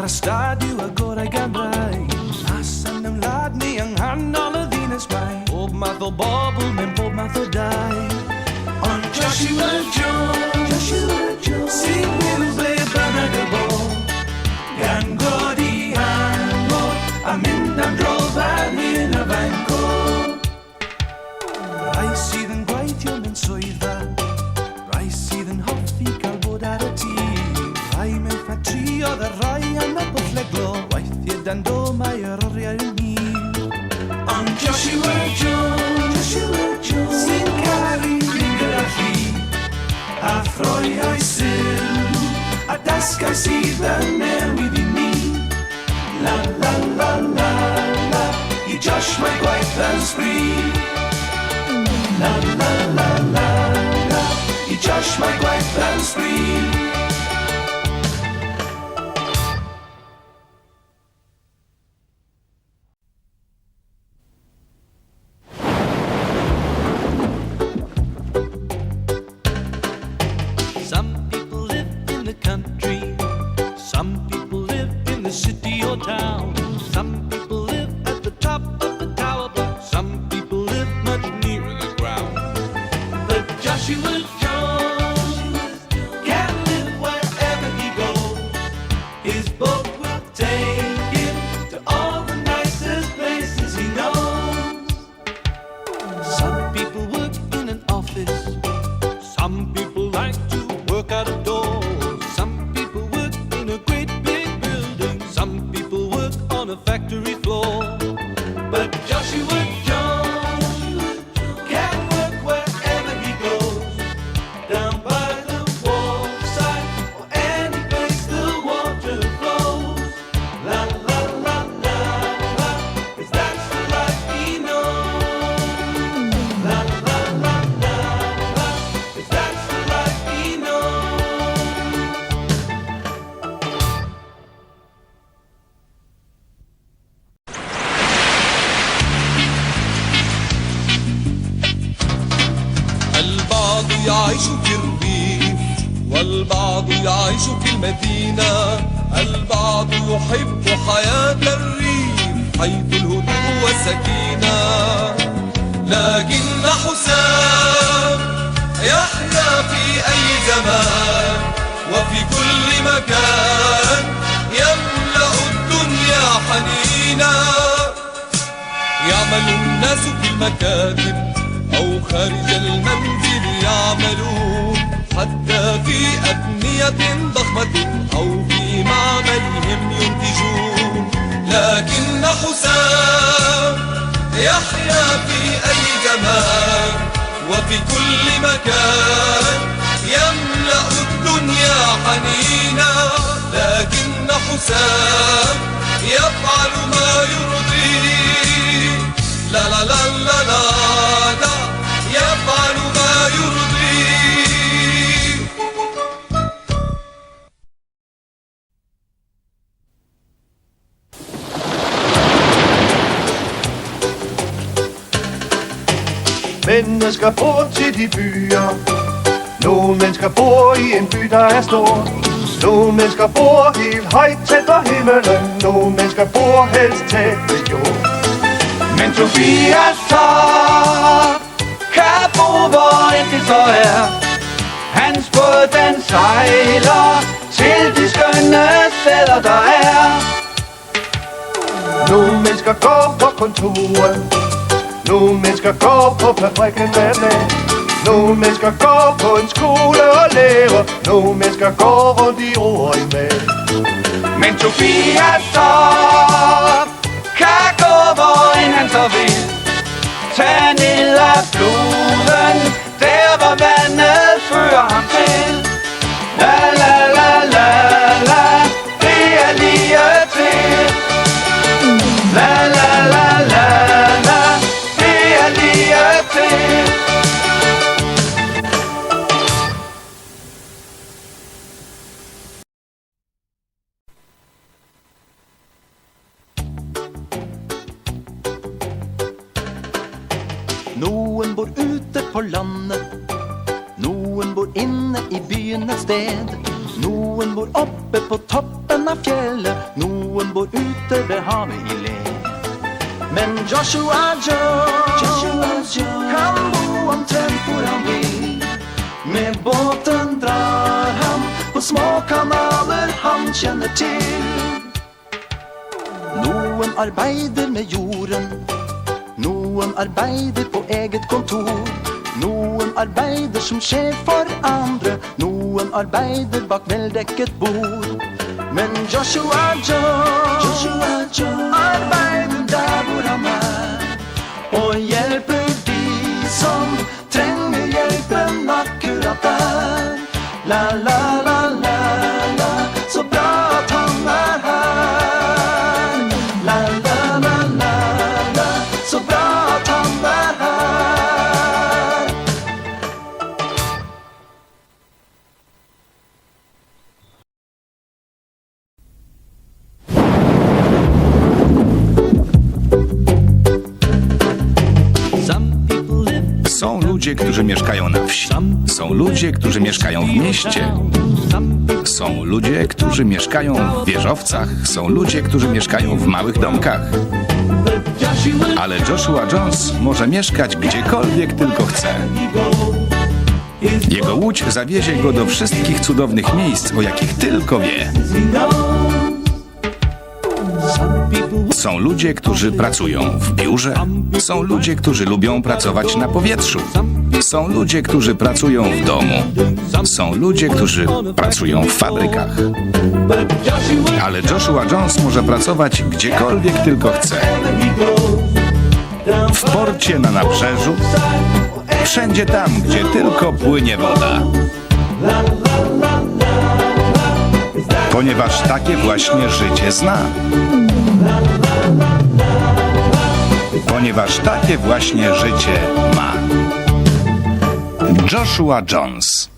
Bara stadig og går jeg en brei. Nassen dem lad me ang hand alle dine smai. Bob math og bobble, men bob math og die. On Joshua Joe, sing will play a banagable. Gan godi hango, amin dan drove and in a banco. I see den gwaith yw men swyddfa. I see den hoffi cael bod ar y tîm. Rai mewn ffatri oedd y rai am y bwlleglo. Waithiau dan do mae yr oriau yn hir. Ond Joshua Jones sy'n caru yn gyda chi. A ffroiau sylw a dasgau sydd yn newid i ni. La la la la la, i Josh mae gwaith yn sbri. La la la la la, i Josh mae gwaith yn sbri. Some people live in the country, some people live in the city or town. Some people live at the top of the tower block, some people live much nearer the ground. But Joshua Jones can live wherever he goes. His boat will take him to all the nicest places he knows. Some people work in an office, some people like to work out of doors. Some people work in a great big building, some people work on a factory floor. But Joshua Jones can work wherever he goes, down by the wharfside or any place the water flows. La la la la la, 'cause that's the life he knows. La la la la la, 'cause that's the life he knows. البعض يعيش في الريف والبعض يعيش في المدينة. البعض يحب حياة الريف حيث الهدوء والسكينة. لكن حسام يحيا في أي زمان وفي كل مكان، يملأ الدنيا حنينا. يعمل الناس في المكاتب أو خارج المنزل يعملون، حتى في أبنية ضخمة أو في معملهم ينتجون. لكن حسام يحيا في أي زمان وفي كل مكان، يملأ الدنيا حنينا. لكن حسام يفعل ما يرضيه. لا لا لا لا لا لا، يفعل ما يرضيه. Mennesker bor tit i byer. Nogle mennesker bor i en by, der er stor. Nogle mennesker bor helt højt tæt på himmelen. Nogle mennesker bor helst tæt ved jord. Men Tobias Toft kan bo, hvor end det så er. Hans båd den sejler til de skønne steder, der er. Nogle mennesker går på kontoret, nogle mennesker går på fabrikken hver dag. Nogle mennesker går på en skole og lærer, nogle mennesker går rundt i ord i mag. Men Tobias Toft kan gå, hvor end han så vil. Tag ned af floden, der hvor vandet fører ham til. La la la la la, det er lige til. La la la la la, det er lige til. Noen bor ute på landet, noen bor inne i byen et sted. Noen bor oppe på toppen grønna fjellet, noen bor ute ved havet i le. Men Joshua Jones, kan bo omtrent hvor han vil. Med båten drar han på små kanaler han kjenner til. Noen arbeider med jorden, noen arbeider på eget kontor. Noen arbeider som sjef for andre, noen arbeider bak veldekket bord. Men Joshua Jones arbeider der hvor han er, og hjelper de som trenger hjelpen akkurat der. La la la la la, så bra at han er her. La la la la la, så bra at han er her. Some people live, Są ludzie, którzy mieszkają na wsi. Są ludzie, którzy mieszkają w mieście. Są ludzie, którzy mieszkają w wieżowcach. Są ludzie, którzy mieszkają w małych domkach. Ale Joshua Jones może mieszkać gdziekolwiek tylko chce. Jego łódź zawiezie go do wszystkich cudownych miejsc, o jakich tylko wie. Są ludzie, którzy pracują w biurze. Są ludzie, którzy lubią pracować na powietrzu. Są ludzie, którzy pracują w domu. Są ludzie, którzy pracują w fabrykach. Ale Joshua Jones może pracować gdziekolwiek tylko chce. W porcie, na nabrzeżu, wszędzie tam, gdzie tylko płynie woda. Ponieważ takie właśnie życie zna. Ponieważ takie właśnie życie ma. Joshua Jones.